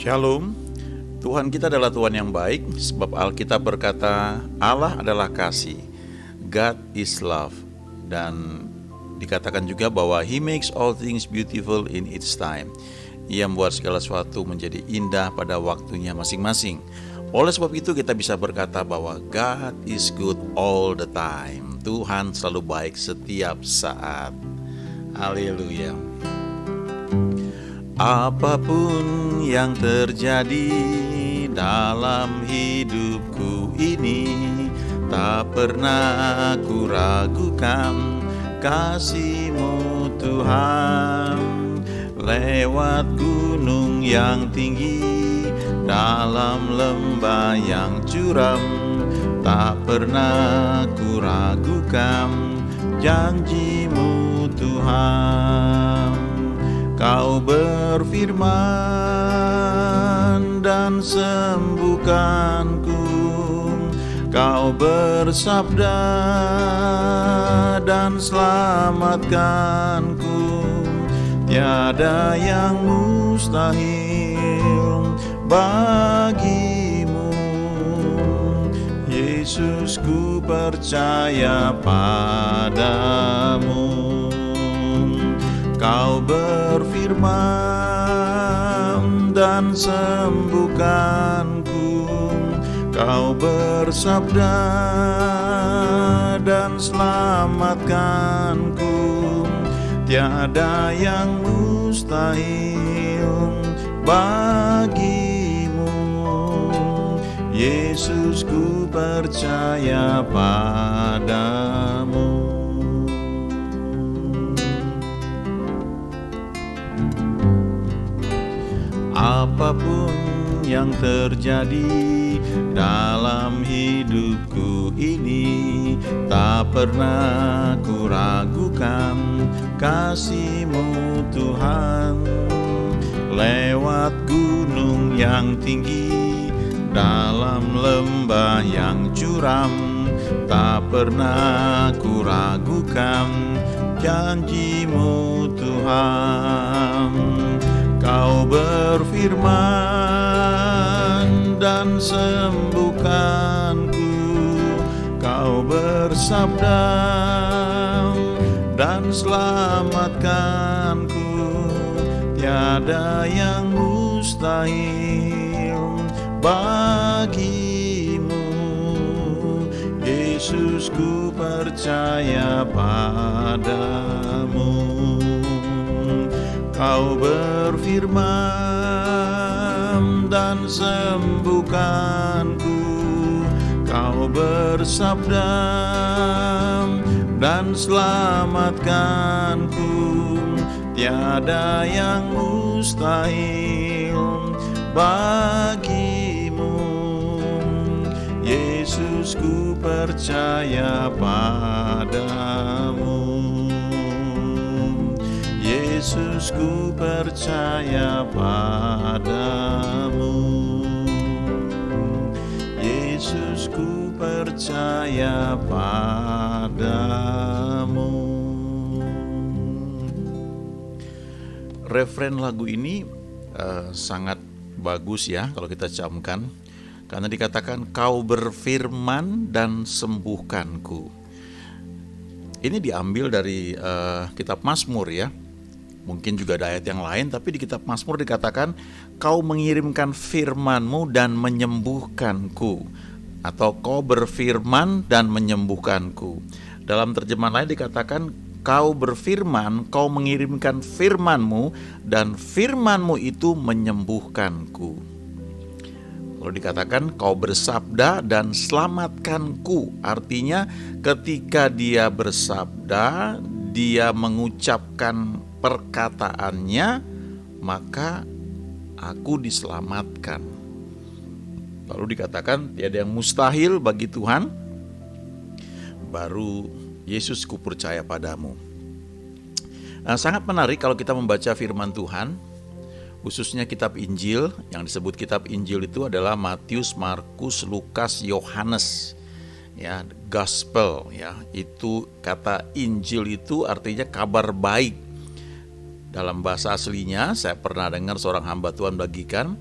Shalom, Tuhan kita adalah Tuhan yang baik, sebab Alkitab berkata Allah adalah kasih, God is love. Dan dikatakan juga bahwa He makes all things beautiful in its time. Ia membuat segala sesuatu menjadi indah pada waktunya masing-masing. Oleh sebab itu kita bisa berkata bahwa God is good all the time. Tuhan selalu baik setiap saat. Haleluya. Apapun yang terjadi dalam hidupku ini, tak pernah ku ragukan kasih-Mu Tuhan. Lewat gunung yang tinggi, dalam lembah yang curam, tak pernah ku ragukan janji-Mu Tuhan. Kau berfirman dan sembuhkanku, Kau bersabda dan selamatkanku. Tiada yang mustahil bagimu, Yesus, ku percaya padamu. Kau berfirman dan sembuhkanku, Kau bersabda dan selamatkanku. Tiada yang mustahil bagimu, Yesus, ku percaya padamu. Apapun yang terjadi dalam hidupku ini, tak pernah ku ragukan kasih-Mu Tuhan. Lewat gunung yang tinggi, dalam lembah yang curam, tak pernah ku ragukan janji-Mu Tuhan. Kau berfirman dan sembuhkanku, Kau bersabda dan selamatkanku. Tiada yang mustahil bagimu, Yesus, ku percaya padamu. Kau berfirman dan sembuhkanku, Kau bersabda dan selamatkanku. Tiada yang mustahil bagimu, Yesus, ku percaya padamu. Yesus, ku percaya padamu. Yesus, ku percaya padamu. Refren lagu ini sangat bagus ya kalau kita camkan, karena dikatakan Kau berfirman dan sembuhkanku. Ini diambil dari kitab Mazmur ya. Mungkin juga ada ayat yang lain, tapi di kitab Mazmur dikatakan Kau mengirimkan firman-Mu dan menyembuhkanku, atau Kau berfirman dan menyembuhkanku. Dalam terjemahan lain dikatakan Kau berfirman, Kau mengirimkan firman-Mu, dan firman-Mu itu menyembuhkanku. Lalu dikatakan Kau bersabda dan selamatkanku. Artinya ketika Dia bersabda, Dia mengucapkan perkataannya, maka aku diselamatkan. Lalu dikatakan tiada yang mustahil bagi Tuhan. Baru Yesus, ku percaya padamu. Sangat menarik kalau kita membaca firman Tuhan, khususnya kitab Injil. Yang disebut kitab Injil itu adalah Matius, Markus, Lukas, Yohanes. Ya, gospel ya. Itu kata Injil itu artinya kabar baik. Dalam bahasa aslinya, saya pernah dengar seorang hamba Tuhan bagikan,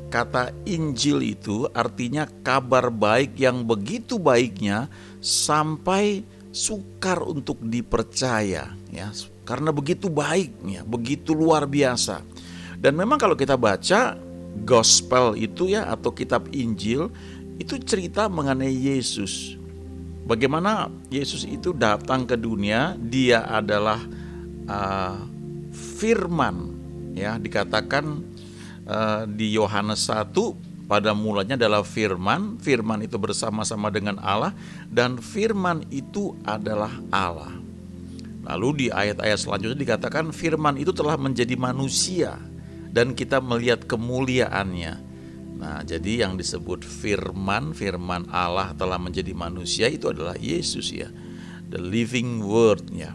kata Injil itu artinya kabar baik yang begitu baiknya sampai sukar untuk dipercaya, ya, karena begitu baiknya, begitu luar biasa. Dan memang kalau kita baca gospel itu, ya, atau kitab Injil, itu cerita mengenai Yesus. Bagaimana Yesus itu datang ke dunia, dia adalah firman, ya, dikatakan di Yohanes 1, pada mulanya adalah firman, firman itu bersama-sama dengan Allah, dan firman itu adalah Allah. Lalu di ayat-ayat selanjutnya dikatakan firman itu telah menjadi manusia dan kita melihat kemuliaannya. Nah, jadi yang disebut firman, firman Allah telah menjadi manusia itu adalah Yesus, ya, the living word, ya.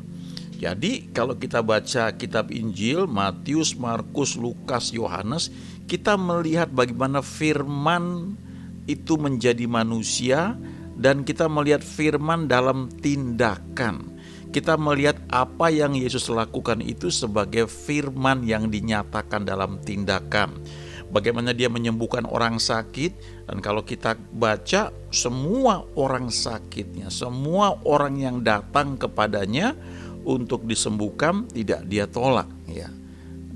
Jadi kalau kita baca kitab Injil, Matius, Markus, Lukas, Yohanes, kita melihat bagaimana firman itu menjadi manusia dan kita melihat firman dalam tindakan. Kita melihat apa yang Yesus lakukan itu sebagai firman yang dinyatakan dalam tindakan. Bagaimana dia menyembuhkan orang sakit, dan kalau kita baca semua orang sakitnya, semua orang yang datang kepadanya untuk disembuhkan, tidak dia tolak, ya,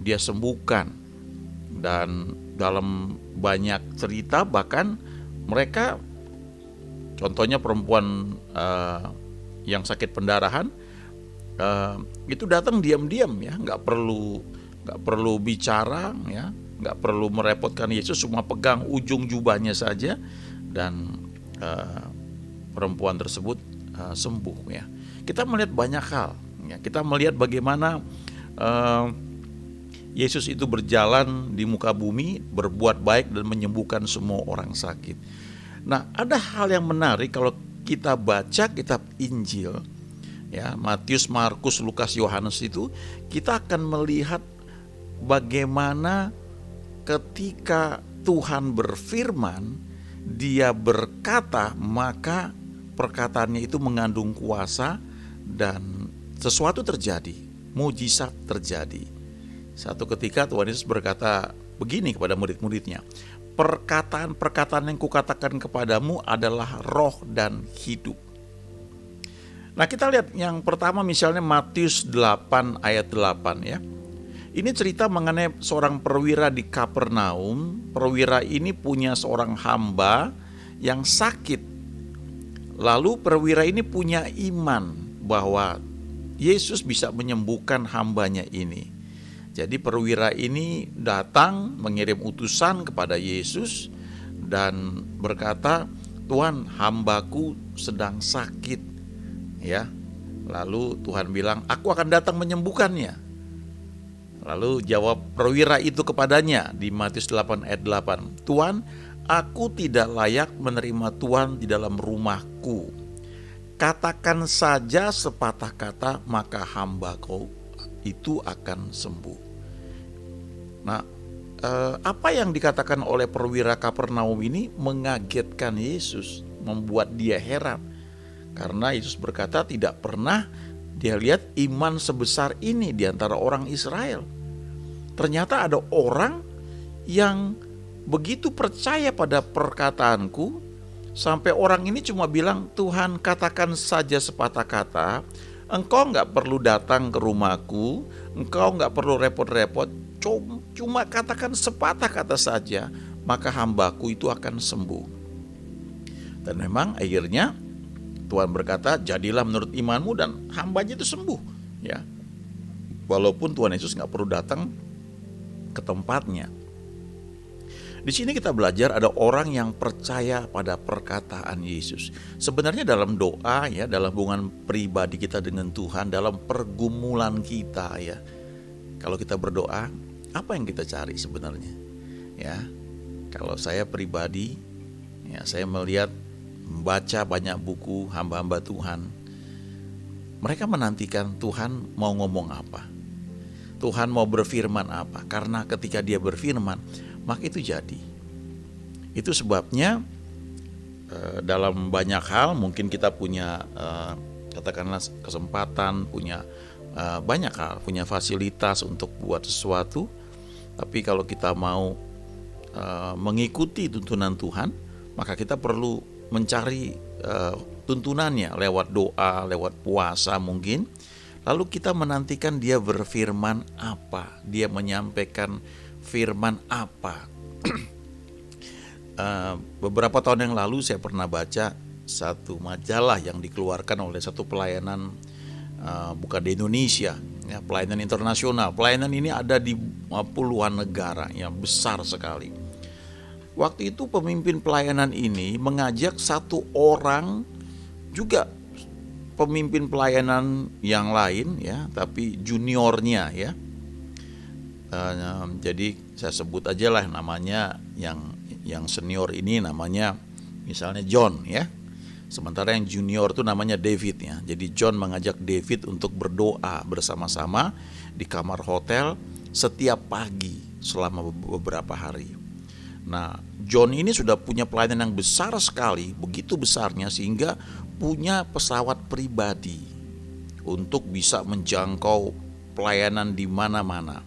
dia sembuhkan. Dan dalam banyak cerita bahkan mereka, contohnya perempuan yang sakit pendarahan, itu datang diam-diam, ya, nggak perlu bicara, ya, nggak perlu merepotkan Yesus, cuma pegang ujung jubahnya saja dan perempuan tersebut sembuh, ya. Kita melihat banyak hal, ya. Kita melihat bagaimana Yesus itu berjalan di muka bumi, berbuat baik dan menyembuhkan semua orang sakit. Nah, ada hal yang menarik kalau kita baca kitab Injil, ya, Matius, Markus, Lukas, Yohanes itu, kita akan melihat bagaimana ketika Tuhan berfirman, dia berkata, maka perkataannya itu mengandung kuasa dan sesuatu terjadi, mujizat terjadi. Satu ketika Tuhan Yesus berkata begini kepada murid-muridnya, perkataan-perkataan yang kukatakan kepadamu adalah roh dan hidup. Nah, kita lihat yang pertama misalnya Matius 8 ayat 8, ya. Ini cerita mengenai seorang perwira di Kapernaum. Perwira ini punya seorang hamba yang sakit. Lalu perwira ini punya iman bahwa Yesus bisa menyembuhkan hambanya ini. Jadi perwira ini datang mengirim utusan kepada Yesus dan berkata, Tuhan, hambaku sedang sakit, ya. Lalu Tuhan bilang, aku akan datang menyembuhkannya. Lalu jawab perwira itu kepadanya di Matius 8 ayat 8, Tuhan, aku tidak layak menerima Tuhan di dalam rumahku. Katakan saja sepatah kata, maka hambaku itu akan sembuh. Nah, apa yang dikatakan oleh perwira Kapernaum ini mengagetkan Yesus, membuat dia heran. Karena Yesus berkata tidak pernah dia lihat iman sebesar ini di antara orang Israel. Ternyata ada orang yang begitu percaya pada perkataanku, sampai orang ini cuma bilang, Tuhan, katakan saja sepatah kata, engkau gak perlu datang ke rumahku, engkau gak perlu repot-repot, cuma katakan sepatah kata saja, maka hambaku itu akan sembuh. Dan memang akhirnya Tuhan berkata, jadilah menurut imanmu, dan hambanya itu sembuh, ya. Walaupun Tuhan Yesus gak perlu datang ke tempatnya. Di sini kita belajar ada orang yang percaya pada perkataan Yesus. Sebenarnya dalam doa, ya, dalam hubungan pribadi kita dengan Tuhan, dalam pergumulan kita, ya, kalau kita berdoa, apa yang kita cari sebenarnya? Ya, kalau saya pribadi, ya, saya melihat, membaca banyak buku hamba-hamba Tuhan. Mereka menantikan Tuhan mau ngomong apa, Tuhan mau berfirman apa. Karena ketika dia berfirman, maka itu jadi. Itu sebabnya dalam banyak hal mungkin kita punya katakanlah kesempatan, punya banyak hal, punya fasilitas untuk buat sesuatu. Tapi kalau kita mau mengikuti tuntunan Tuhan, maka kita perlu mencari tuntunannya lewat doa, lewat puasa mungkin. Lalu kita menantikan dia berfirman apa, dia menyampaikan firman apa. Beberapa tahun yang lalu saya pernah baca satu majalah yang dikeluarkan oleh satu pelayanan, bukan di Indonesia, ya, pelayanan internasional. Pelayanan ini ada di puluhan negara, yang besar sekali. Waktu itu pemimpin pelayanan ini mengajak satu orang juga pemimpin pelayanan yang lain, ya, tapi juniornya, ya. Jadi saya sebut aja lah namanya, yang senior ini namanya misalnya John, ya. Sementara yang junior itu namanya David, ya. Jadi John mengajak David untuk berdoa bersama-sama di kamar hotel setiap pagi selama beberapa hari. Nah, John ini sudah punya pelayanan yang besar sekali, begitu besarnya sehingga punya pesawat pribadi untuk bisa menjangkau pelayanan di mana-mana.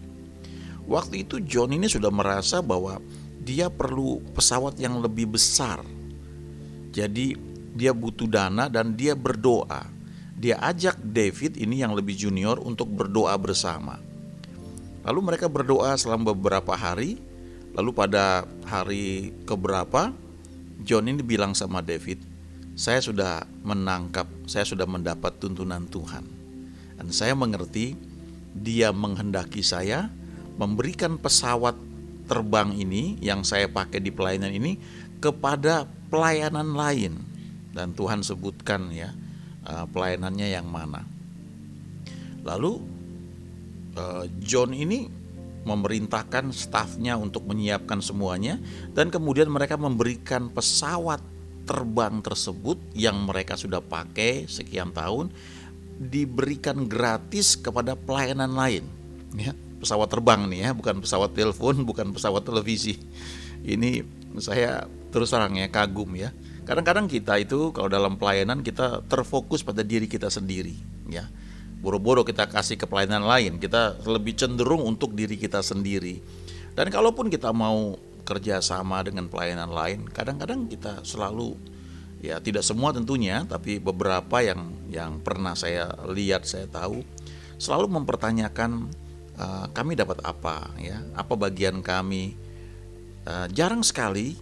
Waktu itu John ini sudah merasa bahwa dia perlu pesawat yang lebih besar. Jadi dia butuh dana dan dia berdoa. Dia ajak David ini yang lebih junior untuk berdoa bersama. Lalu mereka berdoa selama beberapa hari. Lalu pada hari keberapa, John ini bilang sama David, saya sudah mendapat tuntunan Tuhan. Dan saya mengerti dia menghendaki saya memberikan pesawat terbang ini yang saya pakai di pelayanan ini kepada pelayanan lain. Dan Tuhan sebutkan, ya, pelayanannya yang mana. Lalu John ini memerintahkan stafnya untuk menyiapkan semuanya, dan kemudian mereka memberikan pesawat terbang tersebut yang mereka sudah pakai sekian tahun, diberikan gratis kepada pelayanan lain, ya. Pesawat terbang nih, ya, bukan pesawat telepon, bukan pesawat televisi. Ini saya terus terang, ya, kagum, ya. Kadang-kadang kita itu kalau dalam pelayanan kita terfokus pada diri kita sendiri, ya. Boro-boro kita kasih ke pelayanan lain, kita lebih cenderung untuk diri kita sendiri. Dan kalaupun kita mau kerja sama dengan pelayanan lain, kadang-kadang kita selalu, ya, tidak semua tentunya, tapi beberapa yang pernah saya lihat, saya tahu, selalu mempertanyakan, kami dapat apa, ya, apa bagian kami. Jarang sekali,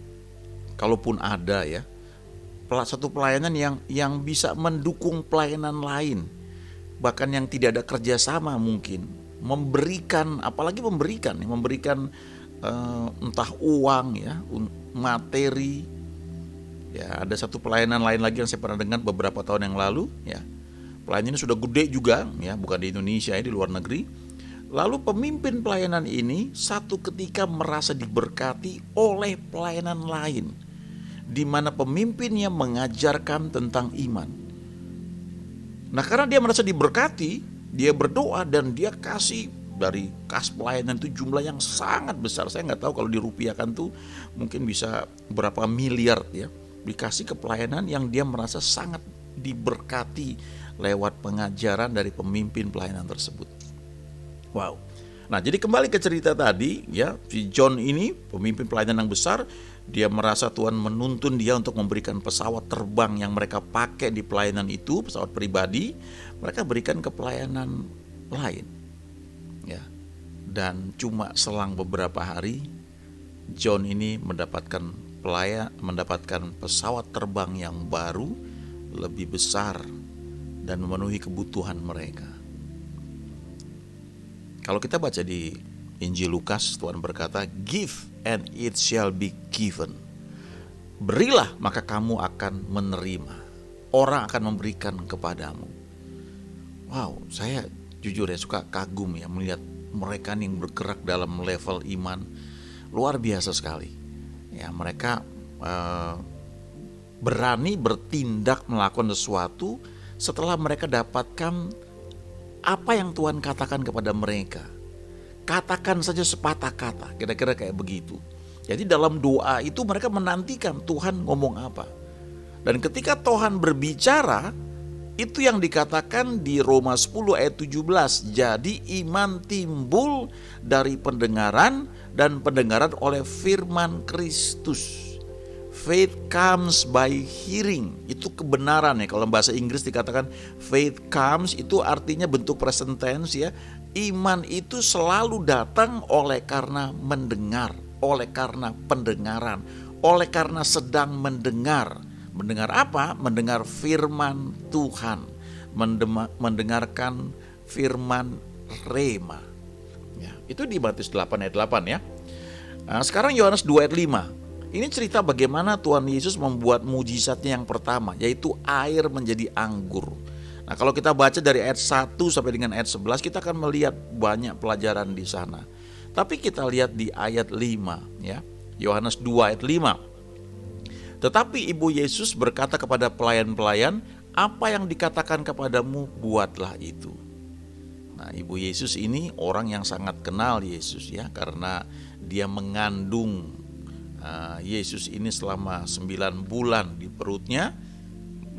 kalaupun ada, ya, satu pelayanan yang bisa mendukung pelayanan lain, bahkan yang tidak ada kerjasama mungkin, memberikan, apalagi memberikan entah uang, ya, materi. Ya, ada satu pelayanan lain lagi yang saya pernah dengar beberapa tahun yang lalu, ya. Pelayanan ini sudah gede juga, ya, bukan di Indonesia, ya, di luar negeri. Lalu pemimpin pelayanan ini satu ketika merasa diberkati oleh pelayanan lain, di mana pemimpinnya mengajarkan tentang iman. Nah, karena dia merasa diberkati, dia berdoa dan dia kasih dari kas pelayanan itu jumlah yang sangat besar. Saya nggak tahu kalau dirupiahkan tuh mungkin bisa berapa miliar, ya, dikasih ke pelayanan yang dia merasa sangat diberkati lewat pengajaran dari pemimpin pelayanan tersebut. Wow. Nah, jadi kembali ke cerita tadi, ya, si John ini pemimpin pelayanan yang besar, dia merasa Tuhan menuntun dia untuk memberikan pesawat terbang yang mereka pakai di pelayanan itu, pesawat pribadi, mereka berikan ke pelayanan lain, ya. Dan cuma selang beberapa hari, John ini mendapatkan pesawat terbang yang baru, lebih besar dan memenuhi kebutuhan mereka. Kalau kita baca di Injil Lukas, Tuhan berkata, "Give and it shall be given." Berilah maka kamu akan menerima. Orang akan memberikan kepadamu. Wow, saya jujur, ya, suka kagum, ya, melihat mereka yang bergerak dalam level iman luar biasa sekali. Ya, mereka berani bertindak melakukan sesuatu setelah mereka dapatkan apa yang Tuhan katakan kepada mereka. Katakan saja sepatah kata, kira-kira kayak begitu. Jadi dalam doa itu mereka menantikan Tuhan ngomong apa. Dan ketika Tuhan berbicara, itu yang dikatakan di Roma 10 ayat 17. Jadi iman timbul dari pendengaran dan pendengaran oleh firman Kristus. Faith comes by hearing. Itu kebenaran ya. Kalau bahasa Inggris dikatakan faith comes, itu artinya bentuk present tense ya. Iman itu selalu datang oleh karena mendengar, oleh karena pendengaran, oleh karena sedang mendengar. Mendengar apa? Mendengar firman Tuhan, mendengarkan firman rema. Ya, itu di Matius 8 ayat 8 ya. Nah, sekarang Yohanes 2 ayat 5. Ini cerita bagaimana Tuhan Yesus membuat mujizatnya yang pertama, yaitu air menjadi anggur. Nah, kalau kita baca dari ayat 1 sampai dengan ayat 11, kita akan melihat banyak pelajaran di sana. Tapi kita lihat di ayat 5 ya. Yohanes 2 ayat 5. Tetapi Ibu Yesus berkata kepada pelayan-pelayan, apa yang dikatakan kepadamu, buatlah itu. Nah, Ibu Yesus ini orang yang sangat kenal Yesus ya, karena dia mengandung Yesus ini selama 9 bulan di perutnya,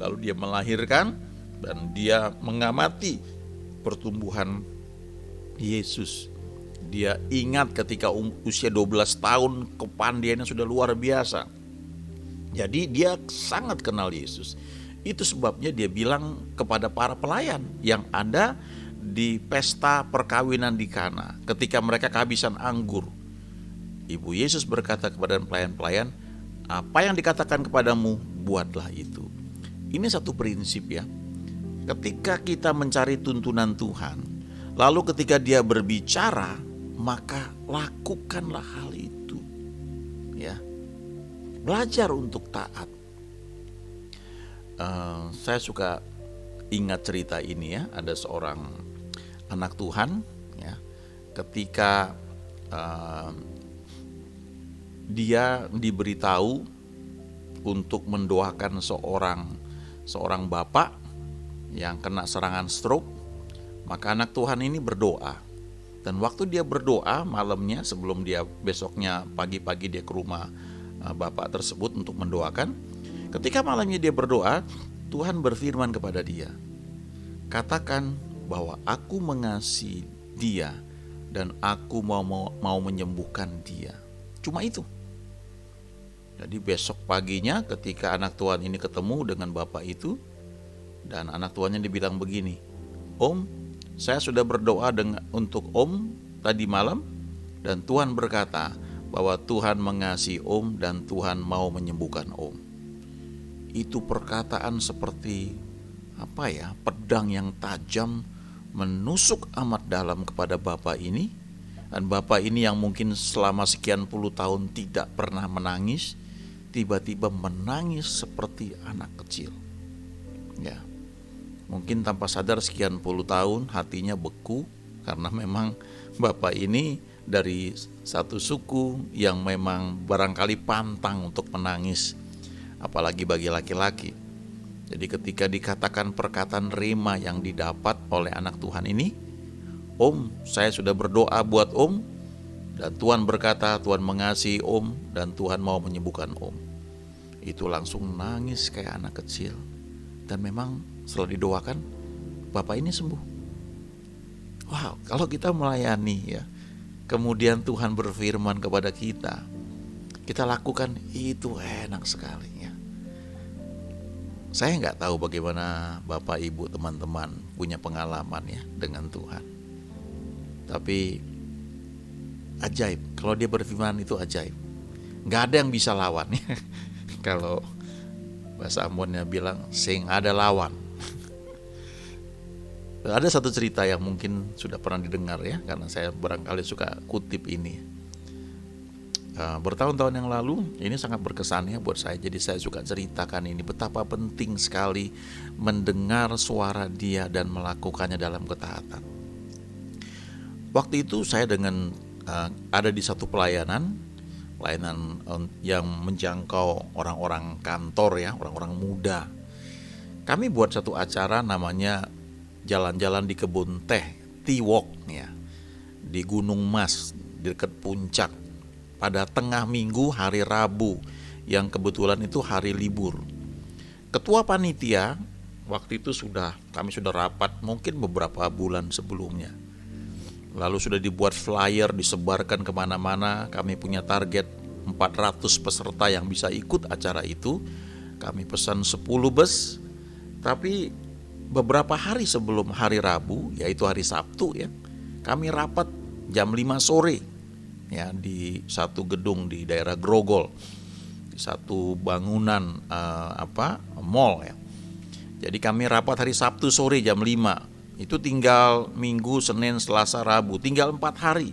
lalu dia melahirkan dan dia mengamati pertumbuhan Yesus. Dia ingat ketika usia 12 tahun kepandaiannya sudah luar biasa. Jadi dia sangat kenal Yesus. Itu sebabnya dia bilang kepada para pelayan yang ada di pesta perkawinan di Kana, ketika mereka kehabisan anggur, Ibu Yesus berkata kepada pelayan-pelayan, apa yang dikatakan kepadamu, buatlah itu. Ini satu prinsip ya. Ketika kita mencari tuntunan Tuhan, lalu ketika dia berbicara, maka lakukanlah hal itu. Ya. Belajar untuk taat. Saya suka ingat cerita ini ya. Ada seorang anak Tuhan ya. Ketika dia diberitahu untuk mendoakan seorang bapak yang kena serangan stroke, maka anak Tuhan ini berdoa. Dan waktu dia berdoa malamnya, sebelum dia besoknya pagi-pagi dia ke rumah bapak tersebut untuk mendoakan, ketika malamnya dia berdoa, Tuhan berfirman kepada dia, katakan bahwa aku mengasihi dia dan aku mau menyembuhkan dia. Cuma itu. Jadi besok paginya ketika anak Tuhan ini ketemu dengan bapak itu, dan anak tuannya dibilang begini, Om, saya sudah berdoa untuk Om tadi malam, dan Tuhan berkata bahwa Tuhan mengasihi Om dan Tuhan mau menyembuhkan Om. Itu perkataan seperti pedang yang tajam menusuk amat dalam kepada bapak ini. Dan bapak ini yang mungkin selama sekian puluh tahun tidak pernah menangis, tiba-tiba menangis seperti anak kecil. Ya, mungkin tanpa sadar sekian puluh tahun hatinya beku, karena memang bapak ini dari satu suku yang memang barangkali pantang untuk menangis, apalagi bagi laki-laki. Jadi ketika dikatakan perkataan rema yang didapat oleh anak Tuhan ini, Om, saya sudah berdoa buat Om, dan Tuhan berkata Tuhan mengasihi Om dan Tuhan mau menyembuhkan Om. Itu langsung nangis kayak anak kecil. Dan memang setelah didoakan, bapak ini sembuh. Wow, kalau kita melayani ya, kemudian Tuhan berfirman kepada kita lakukan, itu enak sekali ya. Saya nggak tahu bagaimana Bapak Ibu teman-teman punya pengalaman ya dengan Tuhan. Tapi ajaib, kalau dia berfirman itu ajaib. Gak ada yang bisa lawan ya. Kalau bahasa Ambonnya bilang, sing ada lawan. Ada satu cerita yang mungkin sudah pernah didengar ya, karena saya barangkali suka kutip ini. Bertahun-tahun yang lalu, ini sangat berkesan ya buat saya. Jadi saya suka ceritakan ini, betapa penting sekali mendengar suara Dia dan melakukannya dalam ketaatan. Waktu itu saya ada di satu pelayanan yang menjangkau orang-orang kantor ya, orang-orang muda. Kami buat satu acara namanya jalan-jalan di kebun teh, tea walk ya, di Gunung Mas, di dekat puncak, pada tengah minggu hari Rabu, yang kebetulan itu hari libur. Ketua panitia waktu itu kami sudah rapat mungkin beberapa bulan sebelumnya. Lalu sudah dibuat flyer, disebarkan kemana-mana. Kami punya target 400 peserta yang bisa ikut acara itu. Kami pesan 10 bus. Tapi beberapa hari sebelum hari Rabu, yaitu hari Sabtu ya, kami rapat jam 5 sore ya di satu gedung di daerah Grogol, di satu bangunan mall ya. Jadi kami rapat hari Sabtu sore jam 5. Itu tinggal Minggu, Senin, Selasa, Rabu, tinggal 4 hari.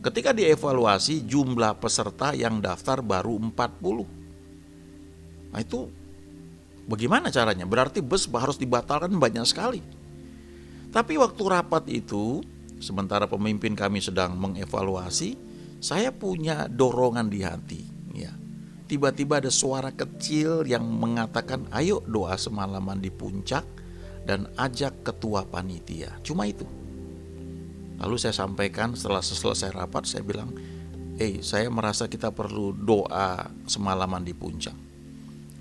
Ketika dievaluasi jumlah peserta yang daftar baru 40. Nah itu bagaimana caranya? Berarti bus harus dibatalkan banyak sekali. Tapi waktu rapat itu, sementara pemimpin kami sedang mengevaluasi, saya punya dorongan di hati ya. Tiba-tiba ada suara kecil yang mengatakan, ayo doa semalaman di puncak dan ajak ketua panitia. Cuma itu. Lalu saya sampaikan setelah selesai rapat, saya bilang, saya merasa kita perlu doa semalaman di puncak.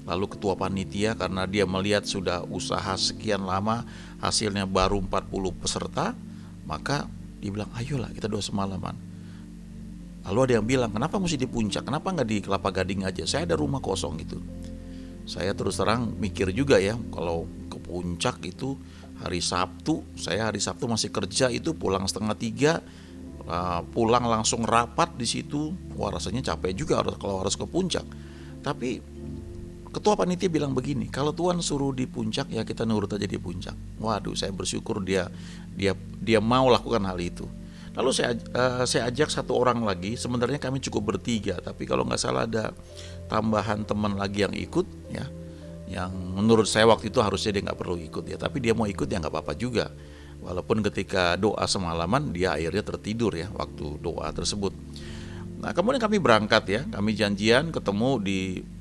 Lalu ketua panitia, karena dia melihat sudah usaha sekian lama hasilnya baru 40 peserta, maka dia bilang, ayolah kita doa semalaman. Lalu ada yang bilang, kenapa mesti di puncak, kenapa nggak di Kelapa Gading aja, saya ada rumah kosong gitu. Saya terus terang mikir juga ya, kalau ke puncak itu hari Sabtu, saya hari Sabtu masih kerja, itu pulang 2:30, pulang langsung rapat di situ. Wah rasanya capek juga kalau harus ke puncak. Tapi ketua panitia bilang begini, kalau Tuhan suruh di puncak ya kita nurut aja di puncak. Waduh, saya bersyukur dia mau lakukan hal itu. Lalu saya ajak satu orang lagi. Sebenarnya kami cukup bertiga, tapi kalau nggak salah ada tambahan teman lagi yang ikut ya, yang menurut saya waktu itu harusnya dia nggak perlu ikut ya, tapi dia mau ikut ya nggak apa-apa juga. Walaupun ketika doa semalaman dia akhirnya tertidur ya waktu doa tersebut. Nah kemudian kami berangkat ya, kami janjian ketemu di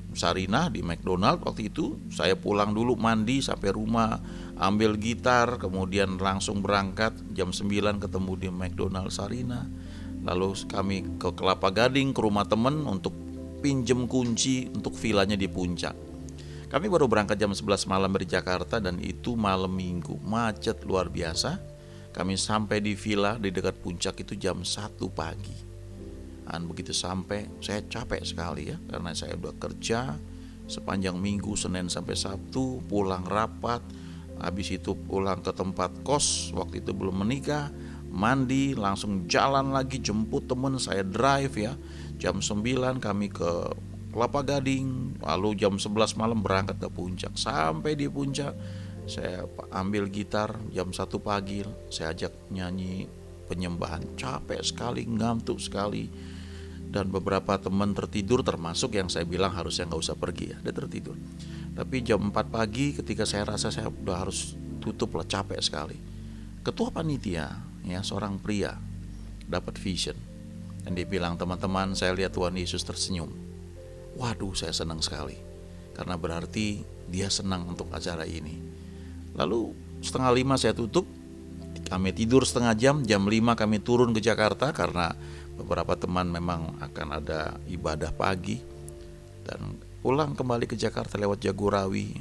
Sarinah, di McDonald. Waktu itu saya pulang dulu, mandi sampai rumah, ambil gitar, kemudian langsung berangkat jam 9 ketemu di McDonald Sarinah. Lalu kami ke Kelapa Gading, ke rumah teman untuk pinjem kunci untuk vilanya di puncak. Kami baru berangkat jam 11 malam dari Jakarta, dan itu malam minggu, macet luar biasa. Kami sampai di villa di dekat puncak itu jam 1 pagi. Dan begitu sampai, saya capek sekali ya, karena saya udah kerja sepanjang minggu, Senin sampai Sabtu, pulang rapat, habis itu pulang ke tempat kos, waktu itu belum menikah, mandi, langsung jalan lagi, jemput temen, saya drive ya, jam 9 kami ke Kelapa Gading, lalu jam 11 malam berangkat ke puncak. Sampai di puncak, saya ambil gitar, jam 1 pagi, saya ajak nyanyi penyembahan, capek sekali, ngantuk sekali. Dan beberapa teman tertidur, termasuk yang saya bilang harusnya nggak usah pergi ya, dia tertidur. Tapi jam 4 pagi ketika saya rasa saya udah harus tutup lah, capek sekali, ketua panitia ya, seorang pria, dapat vision. Dan dia bilang, teman-teman saya lihat Tuhan Yesus tersenyum. Waduh saya senang sekali, karena berarti dia senang untuk acara ini. Lalu 4:30 saya tutup, kami tidur setengah jam, jam 5 kami turun ke Jakarta karena beberapa teman memang akan ada ibadah pagi, dan pulang kembali ke Jakarta lewat Jagorawi.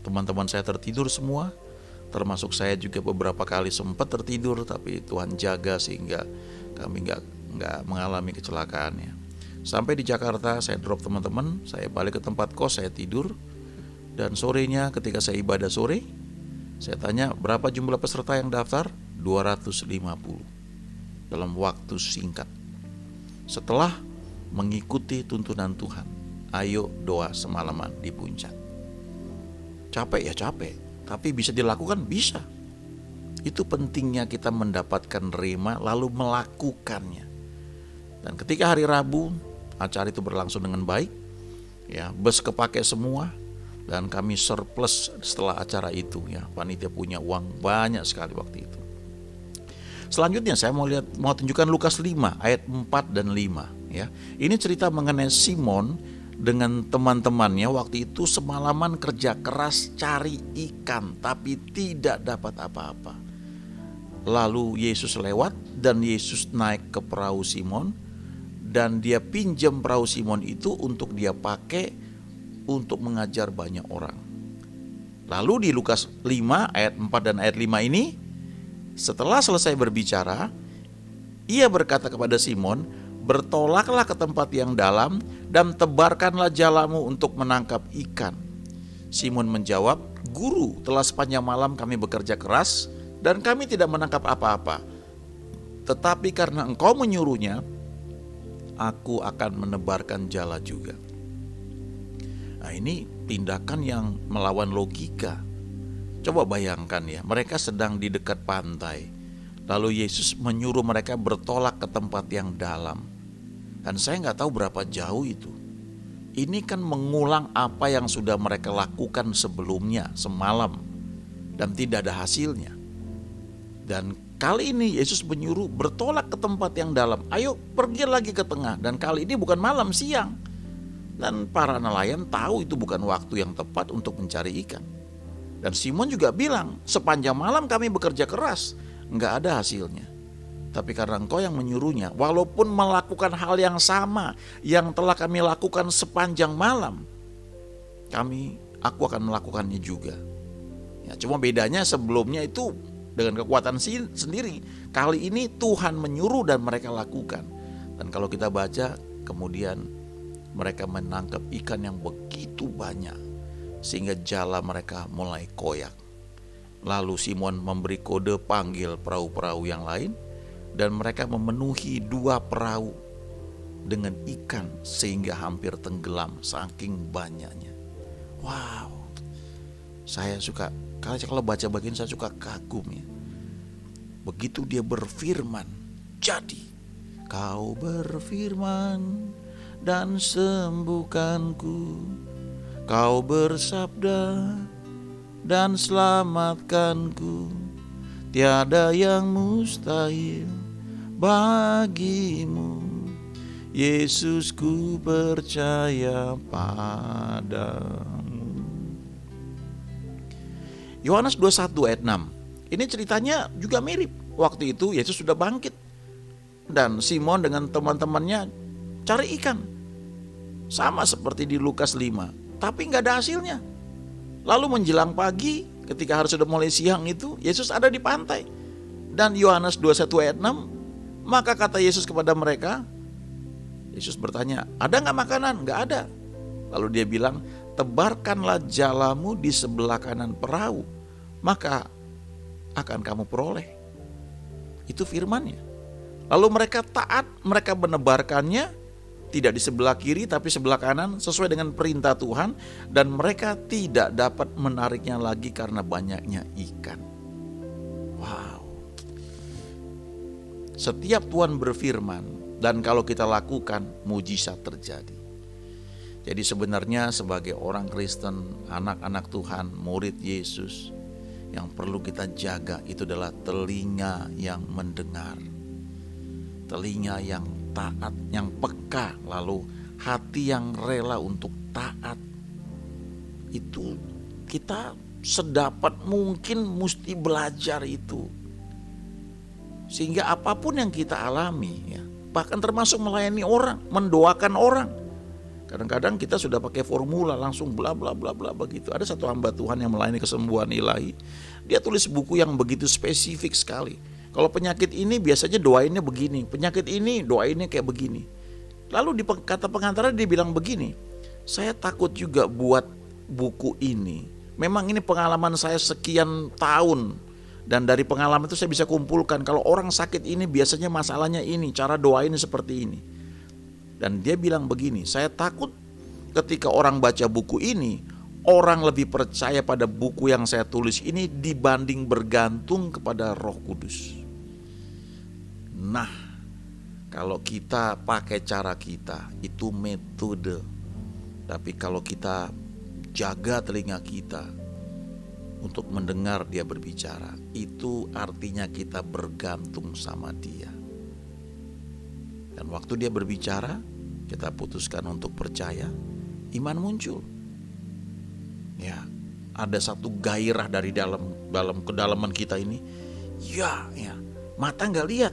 Teman-teman saya tertidur semua, termasuk saya juga beberapa kali sempat tertidur, tapi Tuhan jaga sehingga kami nggak mengalami kecelakaannya. Sampai di Jakarta saya drop teman-teman, saya balik ke tempat kos, saya tidur. Dan sorenya ketika saya ibadah sore, saya tanya berapa jumlah peserta yang daftar? 250 dalam waktu singkat. Setelah mengikuti tuntunan Tuhan, ayo doa semalaman di puncak. Capek ya capek, tapi bisa dilakukan, bisa. Itu pentingnya kita mendapatkan rema lalu melakukannya. Dan ketika hari Rabu acara itu berlangsung dengan baik ya, bus kepake semua, dan kami surplus setelah acara itu ya. Panitia punya uang banyak sekali waktu itu. Selanjutnya saya mau tunjukkan Lukas 5 ayat 4 dan 5 ya. Ini cerita mengenai Simon dengan teman-temannya waktu itu semalaman kerja keras cari ikan tapi tidak dapat apa-apa. Lalu Yesus lewat dan Yesus naik ke perahu Simon, dan dia pinjam perahu Simon itu untuk dia pakai untuk mengajar banyak orang. Lalu di Lukas 5 ayat 4 dan ayat 5 ini, setelah selesai berbicara, Ia berkata kepada Simon, "Bertolaklah ke tempat yang dalam dan tebarkanlah jalamu untuk menangkap ikan." Simon menjawab, "Guru, telah sepanjang malam kami bekerja keras dan kami tidak menangkap apa-apa. Tetapi karena Engkau menyuruhnya, aku akan menebarkan jala juga." Nah, ini tindakan yang melawan logika. Coba bayangkan ya, mereka sedang di dekat pantai. Lalu Yesus menyuruh mereka bertolak ke tempat yang dalam. Dan saya nggak tahu berapa jauh itu. Ini kan mengulang apa yang sudah mereka lakukan sebelumnya, semalam. Dan tidak ada hasilnya. Dan kali ini Yesus menyuruh bertolak ke tempat yang dalam. Ayo pergi lagi ke tengah. Dan kali ini bukan malam, siang. Dan para nelayan tahu itu bukan waktu yang tepat untuk mencari ikan. Dan Simon juga bilang, "Sepanjang malam kami bekerja keras, nggak ada hasilnya. Tapi karena Engkau yang menyuruhnya, walaupun melakukan hal yang sama yang telah kami lakukan sepanjang malam, aku akan melakukannya juga." Ya, cuma bedanya sebelumnya itu dengan kekuatan sendiri. Kali ini Tuhan menyuruh dan mereka lakukan. Dan kalau kita baca, kemudian mereka menangkap ikan yang begitu banyak sehingga jala mereka mulai koyak. Lalu Simon memberi kode panggil perahu-perahu yang lain, dan mereka memenuhi 2 perahu dengan ikan sehingga hampir tenggelam saking banyaknya. Wow, saya suka, kalau baca bagian saya suka kagum ya. Begitu dia berfirman, jadi Kau berfirman dan sembuhkanku. Kau bersabda dan selamatkanku. Tiada yang mustahil bagimu. Yesus, ku percaya padamu. Yohanes 21 ayat 6. Ini ceritanya juga mirip. Waktu itu Yesus sudah bangkit. Dan Simon dengan teman-temannya cari ikan. Sama seperti di Lukas 5. Tapi gak ada hasilnya. Lalu menjelang pagi, ketika hari sudah mulai siang itu, Yesus ada di pantai. Dan Yohanes 21 ayat 6, maka kata Yesus kepada mereka, Yesus bertanya, "Ada gak makanan?" Gak ada. Lalu dia bilang, "Tebarkanlah jalamu di sebelah kanan perahu, maka akan kamu peroleh." Itu firman-Nya. Lalu mereka taat, mereka menebarkannya, tidak di sebelah kiri tapi sebelah kanan sesuai dengan perintah Tuhan, dan mereka tidak dapat menariknya lagi karena banyaknya ikan. Wow. Setiap Tuhan berfirman dan kalau kita lakukan, mujizat terjadi. Jadi sebenarnya sebagai orang Kristen, anak-anak Tuhan, murid Yesus, yang perlu kita jaga itu adalah telinga yang mendengar, telinga yang taat, yang peka, lalu hati yang rela untuk taat. Itu kita sedapat mungkin mesti belajar itu. Sehingga apapun yang kita alami ya, bahkan termasuk melayani orang, mendoakan orang. Kadang-kadang kita sudah pakai formula langsung bla bla bla bla begitu. Ada satu hamba Tuhan yang melayani kesembuhan ilahi. Dia tulis buku yang begitu spesifik sekali. Kalau penyakit ini biasanya doainnya begini, penyakit ini doainnya kayak begini. Lalu di kata pengantarnya dia bilang begini, "Saya takut juga buat buku ini. Memang ini pengalaman saya sekian tahun. Dan dari pengalaman itu saya bisa kumpulkan kalau orang sakit ini biasanya masalahnya ini, cara doainnya seperti ini." Dan dia bilang begini, "Saya takut ketika orang baca buku ini, orang lebih percaya pada buku yang saya tulis ini dibanding bergantung kepada Roh Kudus." Nah, kalau kita pakai cara kita, itu metode. Tapi kalau kita jaga telinga kita untuk mendengar dia berbicara, itu artinya kita bergantung sama dia. Dan waktu dia berbicara, kita putuskan untuk percaya, iman muncul. Ya, ada satu gairah dari dalam kedalaman kita ini. Ya, mata nggak lihat,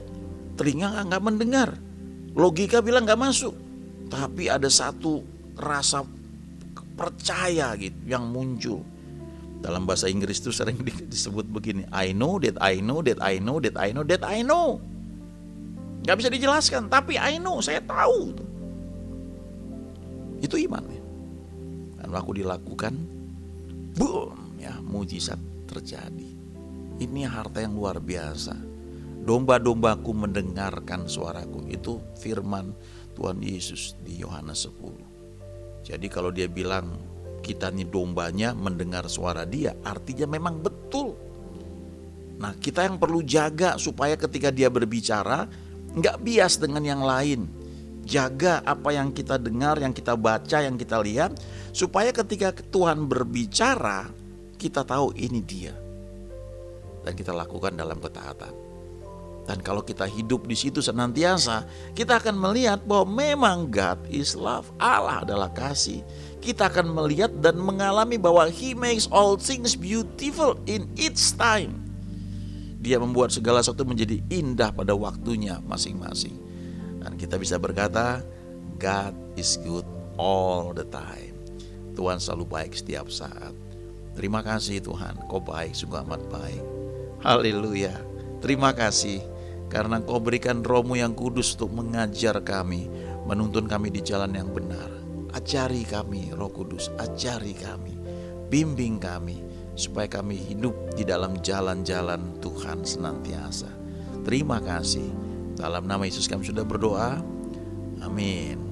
telinga nggak mendengar, logika bilang nggak masuk, tapi ada satu rasa percaya gitu yang muncul. Dalam bahasa Inggris itu sering disebut begini, I know that I know that I know that I know that I know. Gak bisa dijelaskan, tapi I know, saya tahu. Itu iman ya. Dan waktu dilakukan, boom, ya, mujizat terjadi. Ini harta yang luar biasa. Domba-dombaku mendengarkan suaraku. Itu firman Tuhan Yesus di Yohanes 10. Jadi kalau dia bilang kita nih dombanya mendengar suara dia, artinya memang betul. Nah, kita yang perlu jaga supaya ketika dia berbicara nggak bias dengan yang lain. Jaga apa yang kita dengar, yang kita baca, yang kita lihat, supaya ketika Tuhan berbicara kita tahu ini dia, dan kita lakukan dalam ketaatan. Dan kalau kita hidup di situ senantiasa, kita akan melihat bahwa memang God is love, Allah adalah kasih. Kita akan melihat dan mengalami bahwa He makes all things beautiful in its time. Dia membuat segala sesuatu menjadi indah pada waktunya masing-masing. Dan kita bisa berkata, God is good all the time. Tuhan selalu baik setiap saat. Terima kasih Tuhan, Kau baik, sungguh amat baik. Haleluya. Terima kasih karena Kau berikan Roh-Mu yang kudus untuk mengajar kami, menuntun kami di jalan yang benar. Ajari kami Roh Kudus, ajari kami, bimbing kami, supaya kami hidup di dalam jalan-jalan Tuhan senantiasa. Terima kasih. Dalam nama Yesus kami sudah berdoa. Amin.